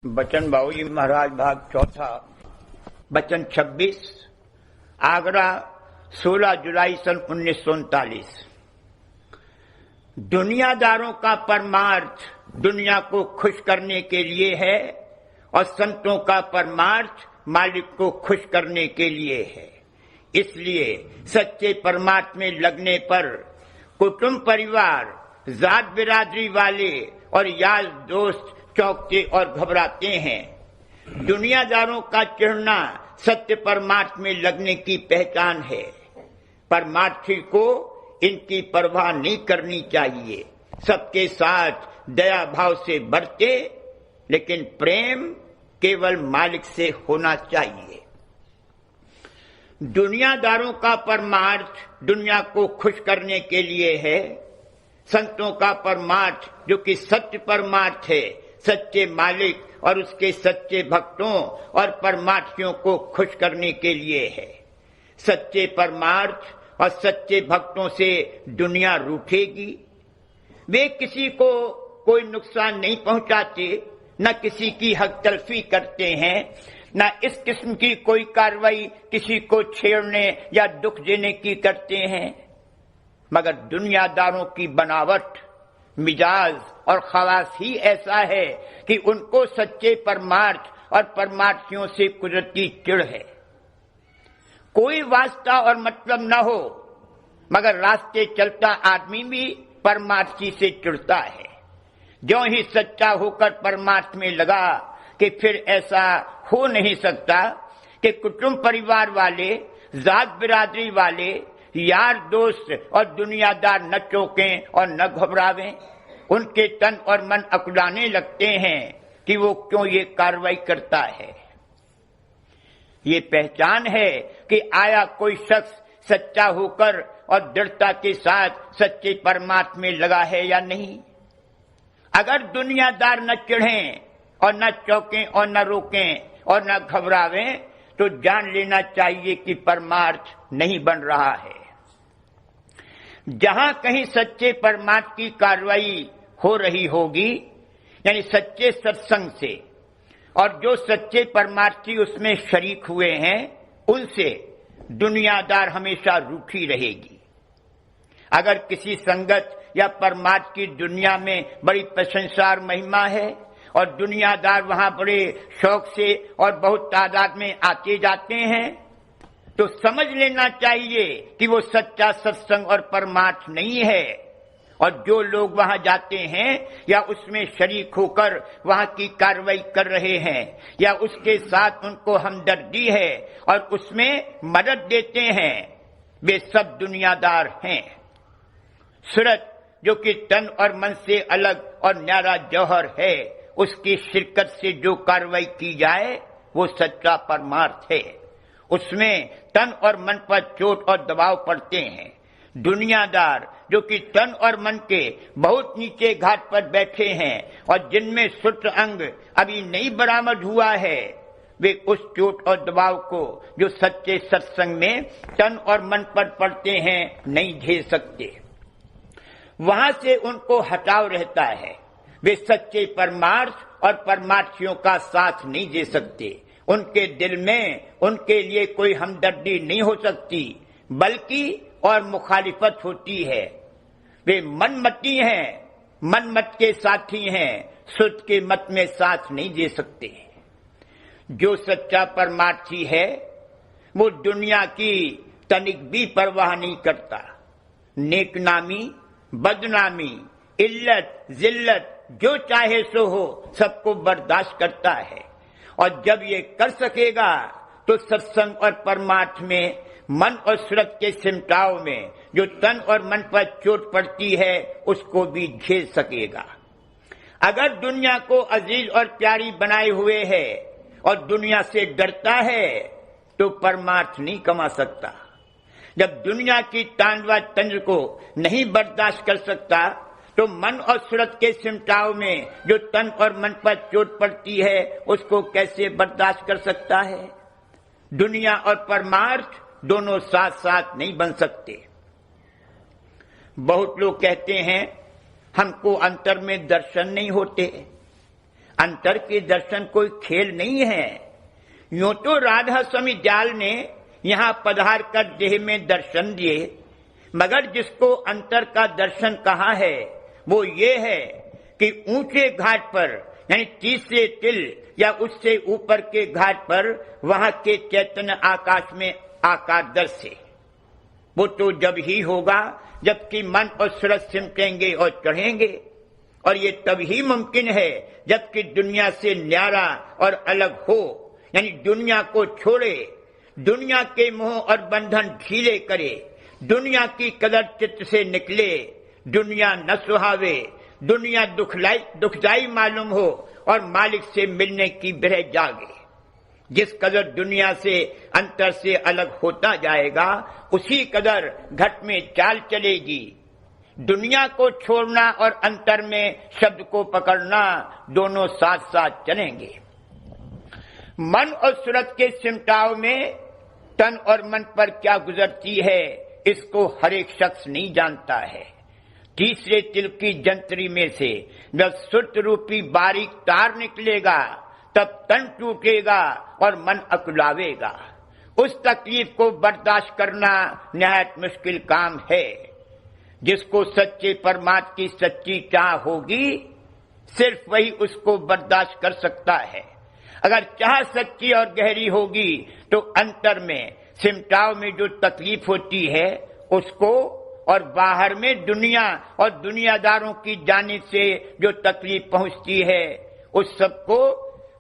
बचन बाबूजी महाराज भाग चौथा बचन 26 आगरा 16 जुलाई सन 1939। दुनियादारों का परमार्थ दुनिया को खुश करने के लिए है और संतों का परमार्थ मालिक को खुश करने के लिए है। इसलिए सच्चे परमार्थ में लगने पर कुटुंब परिवार जात बिरादरी वाले और यार दोस्त चौंकते और घबराते हैं। दुनियादारों का चिढ़ना सत्य परमार्थ में लगने की पहचान है। परमार्थी को इनकी परवाह नहीं करनी चाहिए। सबके साथ दया भाव से बरते, लेकिन प्रेम केवल मालिक से होना चाहिए। दुनियादारों का परमार्थ दुनिया को खुश करने के लिए है। संतों का परमार्थ जो कि सत्य परमार्थ है, सच्चे मालिक और उसके सच्चे भक्तों और परमार्थियों को खुश करने के लिए है। सच्चे परमार्थ और सच्चे भक्तों से दुनिया रूठेगी। वे किसी को कोई नुकसान नहीं पहुंचाते, न किसी की हक तलफी करते हैं, न इस किस्म की कोई कार्रवाई किसी को छेड़ने या दुख देने की करते हैं। मगर दुनियादारों की बनावट, मिजाज और खवास ही ऐसा है कि उनको सच्चे परमार्थ और परमार्थियों से कुदरती चिढ़ है। कोई वास्ता और मतलब न हो, मगर रास्ते चलता आदमी भी परमार्थी से चिढ़ता है। ज्यों ही सच्चा होकर परमार्थ में लगा कि फिर ऐसा हो नहीं सकता कि कुटुंब परिवार वाले, जात बिरादरी वाले, यार दोस्त और दुनियादार न चौंकें और न घबरावें। उनके तन और मन अकुलाने लगते हैं कि वो क्यों ये कार्रवाई करता है। ये पहचान है कि आया कोई शख्स सच्चा होकर और दृढ़ता के साथ सच्चे परमार्थ में लगा है या नहीं। अगर दुनियादार न चिढ़ें और न चौंकें और न रोकें और न घबरावें, तो जान लेना चाहिए कि परमार्थ नहीं बन रहा है। जहां कहीं सच्चे परमार्थ की कार्रवाई हो रही होगी, यानी सच्चे सत्संग से, और जो सच्चे परमार्थी उसमें शरीक हुए हैं, उनसे दुनियादार हमेशा रूठी रहेगी। अगर किसी संगत या परमार्थ की दुनिया में बड़ी प्रशंसा और महिमा है और दुनियादार वहां बड़े शौक से और बहुत तादाद में आते जाते हैं, तो समझ लेना चाहिए कि वो सच्चा सत्संग और परमार्थ नहीं है। और जो लोग वहां जाते हैं या उसमें शरीक होकर वहां की कार्रवाई कर रहे हैं या उसके साथ उनको हमदर्दी है और उसमें मदद देते हैं, वे सब दुनियादार हैं। सूरत जो कि तन और मन से अलग और न्यारा जौहर है, उसकी शिरकत से जो कार्रवाई की जाए वो सच्चा परमार्थ है। उसमें तन और मन पर चोट और दबाव पड़ते हैं। दुनियादार जो कि तन और मन के बहुत नीचे घाट पर बैठे हैं और जिनमें सूत्र अंग अभी नहीं बरामद हुआ है, वे उस चोट और दबाव को जो सच्चे सत्संग में तन और मन पर पड़ते हैं नहीं झेल सकते। वहां से उनको हटाव रहता है। वे सच्चे परमार्थ और परमार्थियों का साथ नहीं दे सकते। उनके दिल में उनके लिए कोई हमदर्दी नहीं हो सकती, बल्कि और मुखालिफत होती है। वे मनमती हैं, मनमत के साथी हैं, सुध के मत में साथ नहीं दे सकते। जो सच्चा परमार्थी है वो दुनिया की तनिक भी परवाह नहीं करता। नेकनामी, बदनामी, इल्लत, जिल्लत जो चाहे सो हो, सबको बर्दाश्त करता है। और जब ये कर सकेगा तो सत्संग और परमार्थ में, मन और सूरत के सिमटाव में जो तन और मन पर चोट पड़ती है, उसको भी झेल सकेगा। अगर दुनिया को अजीज और प्यारी बनाए हुए है और दुनिया से डरता है, तो परमार्थ नहीं कमा सकता। जब दुनिया की तांडवा तंज को नहीं बर्दाश्त कर सकता, तो मन और सूरत के सिमटाव में जो तन और मन पर चोट पड़ती है, उसको कैसे बर्दाश्त कर सकता है। दुनिया और परमार्थ दोनों साथ साथ नहीं बन सकते। बहुत लोग कहते हैं हमको अंतर में दर्शन नहीं होते। अंतर के दर्शन कोई खेल नहीं है। यूं तो राधा स्वामी दयाल ने यहां पधार कर देह में दर्शन दिए, मगर जिसको अंतर का दर्शन कहा है वो ये है कि ऊंचे घाट पर यानी तीसरे तिल या उससे ऊपर के घाट पर वहां के चैतन्य आकाश में आकार दर्शे। वो तो जब ही होगा जबकि मन और सूरज सिमटेंगे और चढ़ेंगे, और ये तब ही मुमकिन है जबकि दुनिया से न्यारा और अलग हो, यानी दुनिया को छोड़े, दुनिया के मोह और बंधन ढीले करे, दुनिया की कदर चित्त से निकले, दुनिया न सुहावे, दुनिया दुखदाई मालूम हो और मालिक से मिलने की बिरह जागे। जिस कदर दुनिया से अंतर से अलग होता जाएगा उसी कदर घट में चाल चलेगी। दुनिया को छोड़ना और अंतर में शब्द को पकड़ना दोनों साथ साथ चलेंगे। मन और सूरत के सिमटाव में तन और मन पर क्या गुजरती है इसको हर एक शख्स नहीं जानता है। तीसरे तिल की जंतरी में से जब सुरत रूपी बारीक तार निकलेगा तब तन टूटेगा और मन अकुलावेगा। उस तकलीफ को बर्दाश्त करना निहायत मुश्किल काम है। जिसको सच्चे परमात्मा की सच्ची चाह होगी सिर्फ वही उसको बर्दाश्त कर सकता है। अगर चाह सच्ची और गहरी होगी तो अंतर में सिमटाव में जो तकलीफ होती है उसको, और बाहर में दुनिया और दुनियादारों की जानिब से जो तकलीफ पहुंचती है उस सबको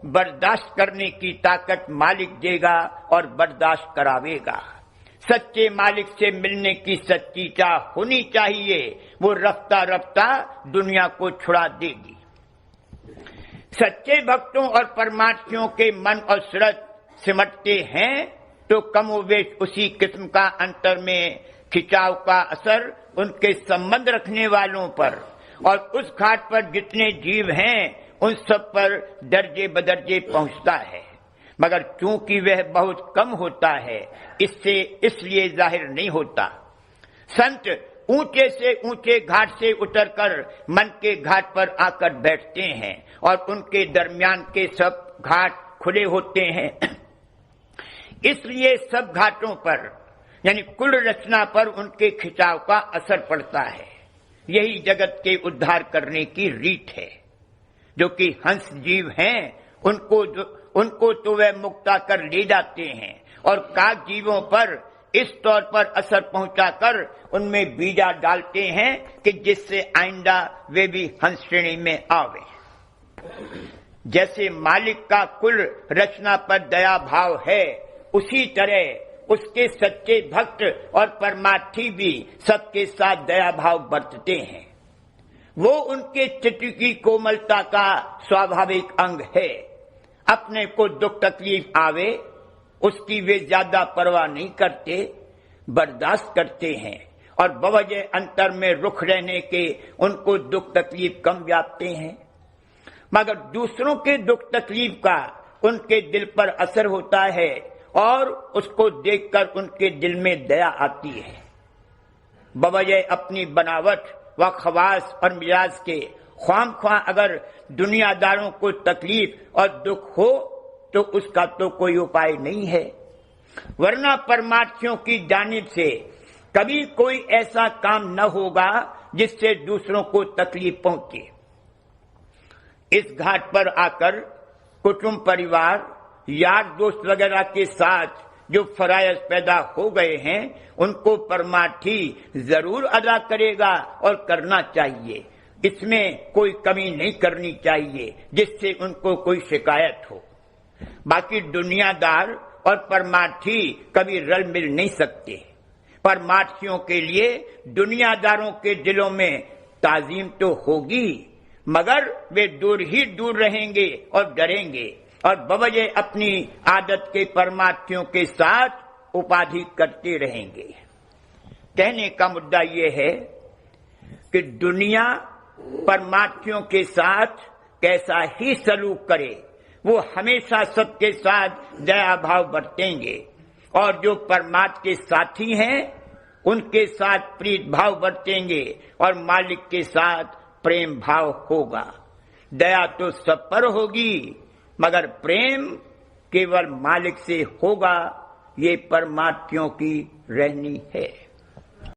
बर्दाश्त करने की ताकत मालिक देगा और बर्दाश्त करावेगा। सच्चे मालिक से मिलने की सच्ची चाह होनी चाहिए, वो रफ्ता रफ्ता दुनिया को छुड़ा देगी। सच्चे भक्तों और परमार्थियों के मन और सूरत सिमटते हैं तो कमोबेश उसी किस्म का अंतर में खिंचाव का असर उनके संबंध रखने वालों पर और उस घाट पर जितने जीव हैं उन सब पर दर्जे बदर्जे पहुंचता है, मगर चूंकि वह बहुत कम होता है इससे इसलिए जाहिर नहीं होता। संत ऊंचे से ऊंचे घाट से उतरकर मन के घाट पर आकर बैठते हैं और उनके दरमियान के सब घाट खुले होते हैं। इसलिए सब घाटों पर यानी कुल रचना पर उनके खिंचाव का असर पड़ता है। यही जगत के उद्धार करने की रीत है। जो कि हंस जीव हैं उनको तो वह मुक्ता कर ले जाते हैं और काक जीवों पर इस तौर पर असर पहुंचाकर उनमें बीजा डालते हैं कि जिससे आइंदा वे भी हंस श्रेणी में आवे। जैसे मालिक का कुल रचना पर दया भाव है उसी तरह उसके सच्चे भक्त और परमार्थी भी सबके साथ दया भाव बरतते हैं। वो उनके चित्त की कोमलता का स्वाभाविक अंग है। अपने को दुख तकलीफ आवे उसकी वे ज्यादा परवाह नहीं करते, बर्दाश्त करते हैं और बवजह अंतर में रुख रहने के उनको दुख तकलीफ कम व्यापते हैं। मगर दूसरों के दुख तकलीफ का उनके दिल पर असर होता है और उसको देखकर उनके दिल में दया आती है। बवजह अपनी बनावट व खवास और मिजाज के ख्वाम अगर दुनियादारों को तकलीफ और दुख हो तो उसका तो कोई उपाय नहीं है, वरना परमार्थियों की जानिब से कभी कोई ऐसा काम न होगा जिससे दूसरों को तकलीफ पहुंचे। इस घाट पर आकर कुटुंब परिवार यार दोस्त वगैरह के साथ जो फराइज पैदा हो गए हैं उनको परमार्थी जरूर अदा करेगा और करना चाहिए। इसमें कोई कमी नहीं करनी चाहिए जिससे उनको कोई शिकायत हो। बाकी दुनियादार और परमार्थी कभी रल मिल नहीं सकते। परमार्थियों के लिए दुनियादारों के दिलों में ताजीम तो होगी मगर वे दूर ही दूर रहेंगे और डरेंगे और बवजह अपनी आदत के परमार्थियों के साथ उपाधि करते रहेंगे। कहने का मुद्दा यह है कि दुनिया परमार्थियों के साथ कैसा ही सलूक करे वो हमेशा सबके साथ दया भाव बरतेंगे और जो परमात्मा के साथी हैं उनके साथ प्रीत भाव बरतेंगे और मालिक के साथ प्रेम भाव होगा। दया तो सब पर होगी, मगर प्रेम केवल मालिक से होगा, ये परमार्थियों की रहनी है।